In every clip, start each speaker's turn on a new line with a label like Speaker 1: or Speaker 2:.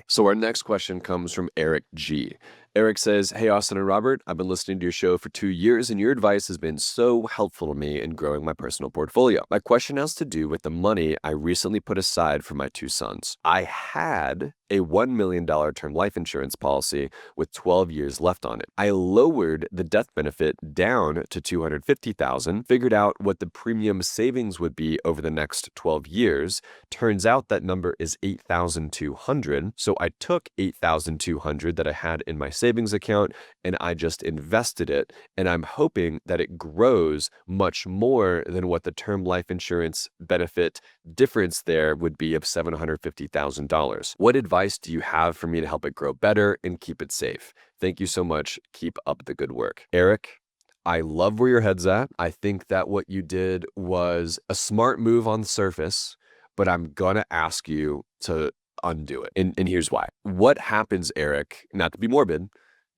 Speaker 1: So our next question comes from Eric G. Eric says, "Hey, Austin and Robert, I've been listening to your show for 2 years, and your advice has been so helpful to me in growing my personal portfolio. My question has to do with the money I recently put aside for my 2 sons. I had a $1 million term life insurance policy with 12 years left on it. I lowered the death benefit down to $250,000, figured out what the premium savings would be over the next 12 years. Turns out that number is $8,200. So I took $8,200 that I had in my savings account and I just invested it. And I'm hoping that it grows much more than what the term life insurance benefit difference there would be of $750,000. What advice do you have for me to help it grow better and keep it safe? Thank you so much. Keep up the good work." Eric, I love where your head's at. I think that what you did was a smart move on the surface, but I'm gonna ask you to undo it. And here's why. What happens, Eric, not to be morbid,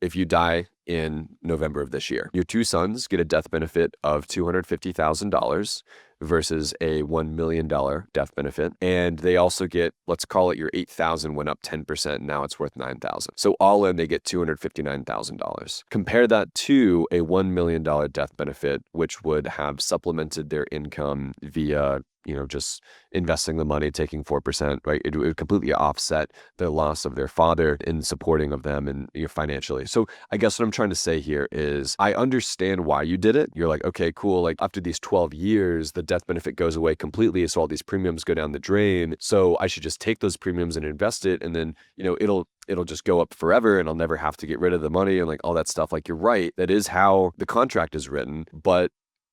Speaker 1: if you die in November of this year? Your 2 sons get a death benefit of $250,000 versus a $1 million death benefit. And they also get, let's call it your $8,000 went up 10%. Now it's worth $9,000. So all in, they get $259,000. Compare that to a $1 million death benefit, which would have supplemented their income via just investing the money, taking 4%, right? It would completely offset the loss of their father in supporting of them and financially. So I guess what I'm trying to say here is I understand why you did it. You're like, okay, cool. Like after these 12 years, the death benefit goes away completely. So all these premiums go down the drain. So I should just take those premiums and invest it. And then, it'll just go up forever and I'll never have to get rid of the money and like all that stuff. Like you're right. That is how the contract is written. But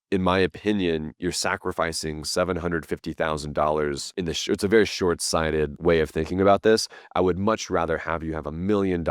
Speaker 1: in my opinion, you're sacrificing $750,000 it's a very short-sighted way of thinking about this. I would much rather have you have $1 million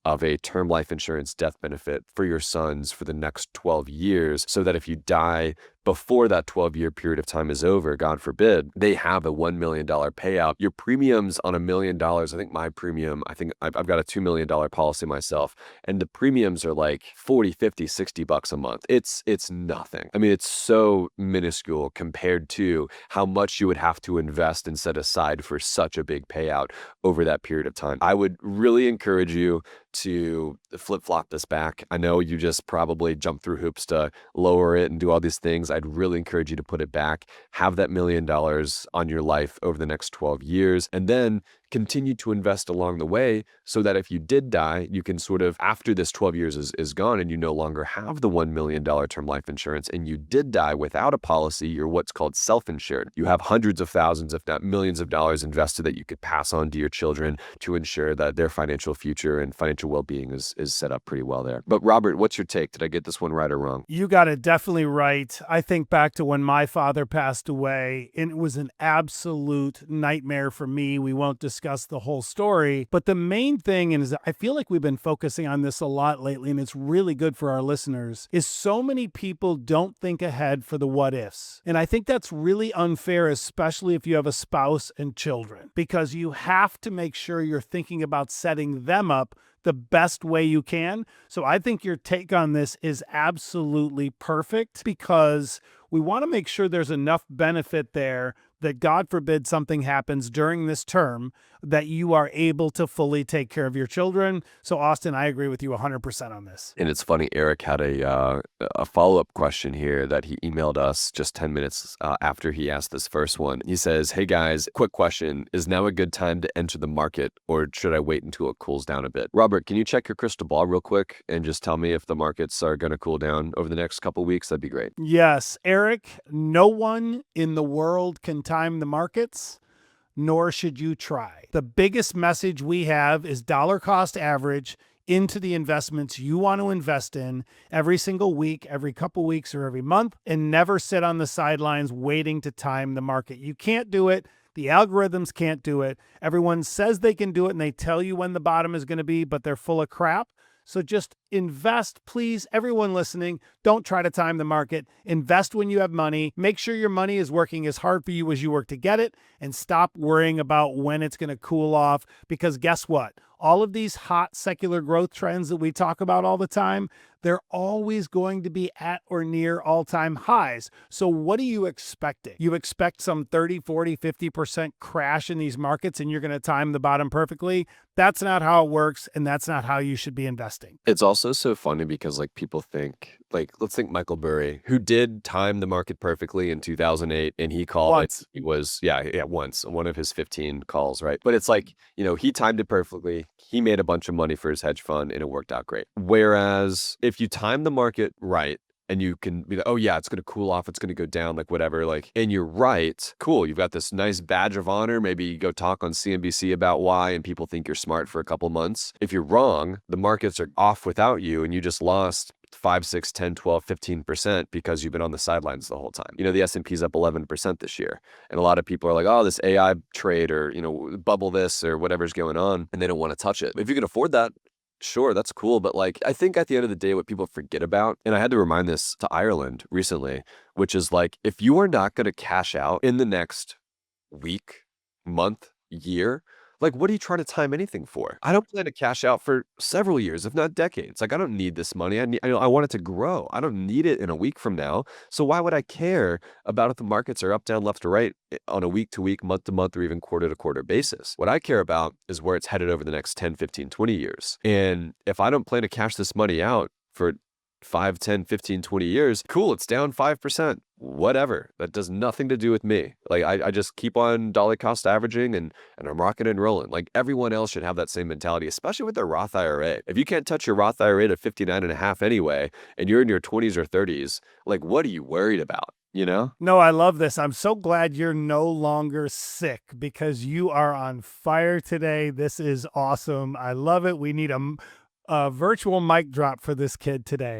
Speaker 1: of a term life insurance death benefit for your sons for the next 12 years so that if you die before that 12-year period of time is over, God forbid, they have a $1 million payout. Your premiums on $1 million, I think my premium, I've got a $2 million policy myself, and the premiums are like 40, 50, 60 bucks a month. It's nothing. I mean, it's so minuscule compared to how much you would have to invest and set aside for such a big payout over that period of time. I would really encourage you to flip-flop this back. I know you just probably jump through hoops to lower it and do all these things. I'd really encourage you to put it back, have that $1 million on your life over the next 12 years, and then continue to invest along the way so that if you did die, you can sort of, after this 12 years is gone and you no longer have the $1 million term life insurance and you did die without a policy, you're what's called self-insured. You have hundreds of thousands, if not millions of dollars invested that you could pass on to your children to ensure that their financial future and financial well-being is set up pretty well there. But Robert, what's your take? Did I get this one right or wrong?
Speaker 2: You got it definitely right. I think back to when my father passed away, and it was an absolute nightmare for me. We won't discuss the whole story, but the main thing, and I feel like we've been focusing on this a lot lately, and it's really good for our listeners, is so many people don't think ahead for the what ifs. And I think that's really unfair, especially if you have a spouse and children, because you have to make sure you're thinking about setting them up the best way you can. So I think your take on this is absolutely perfect because we want to make sure there's enough benefit there that God forbid something happens during this term that you are able to fully take care of your children. So Austin, I agree with you 100% on this.
Speaker 1: And it's funny, Eric had a follow-up question here that he emailed us just 10 minutes after he asked this first one. He says, "Hey guys, quick question. Is now a good time to enter the market or should I wait until it cools down a bit?" Robert, can you check your crystal ball real quick and just tell me if the markets are going to cool down over the next couple of weeks? That'd be great.
Speaker 2: Yes, Eric, no one in the world can time the markets, nor should you try. The biggest message we have is dollar cost average into the investments you want to invest in every single week, every couple weeks, or every month, and never sit on the sidelines waiting to time the market. You can't do it. The algorithms can't do it. Everyone says they can do it, and they tell you when the bottom is going to be, but they're full of crap. So just invest, please. Everyone listening, don't try to time the market. Invest when you have money. Make sure your money is working as hard for you as you work to get it, and stop worrying about when it's going to cool off, because guess what? All of these hot secular growth trends that we talk about all the time, they're always going to be at or near all-time highs. So what are you expecting? You expect some 30, 40, 50% crash in these markets and you're going to time the bottom perfectly? That's not how it works, and that's not how you should be investing.
Speaker 1: It's also so funny because like people think like let's think Michael Burry, who did time the market perfectly in 2008 and he called it.
Speaker 2: Once.
Speaker 1: He was yeah, once one of his 15 calls, right? But it's like, he timed it perfectly. He made a bunch of money for his hedge fund and it worked out great. Whereas if you time the market right, and you can be like, oh yeah, it's going to cool off, it's going to go down, like whatever, like, and you're right, cool, you've got this nice badge of honor, maybe you go talk on CNBC about why, and people think you're smart for a couple months. If you're wrong, the markets are off without you, and you just lost 5, 6, 10, 12, 15% because you've been on the sidelines the whole time. The S&P's up 11% this year. And a lot of people are like, oh, this AI trade or, bubble this or whatever's going on, and they don't want to touch it. If you can afford that, sure, that's cool. But like, I think at the end of the day, what people forget about, and I had to remind this to Ireland recently, which is like, if you are not going to cash out in the next week, month, year, like, what are you trying to time anything for? I don't plan to cash out for several years, if not decades. Like, I don't need this money. I want it to grow. I don't need it in a week from now. So why would I care about if the markets are up, down, left, or right on a week to week, month to month, or even quarter to quarter basis? What I care about is where it's headed over the next 10, 15, 20 years. And if I don't plan to cash this money out for 5, 10, 15, 20 years, cool, it's down 5%. Whatever. That does nothing to do with me. Like, I just keep on dollar cost averaging and I'm rocking and rolling. Like, everyone else should have that same mentality, especially with their Roth IRA. If you can't touch your Roth IRA to 59.5 anyway, and you're in your 20s or 30s, like, what are you worried about?
Speaker 2: No, I love this. I'm so glad you're no longer sick because you are on fire today. This is awesome. I love it. We need a virtual mic drop for this kid today.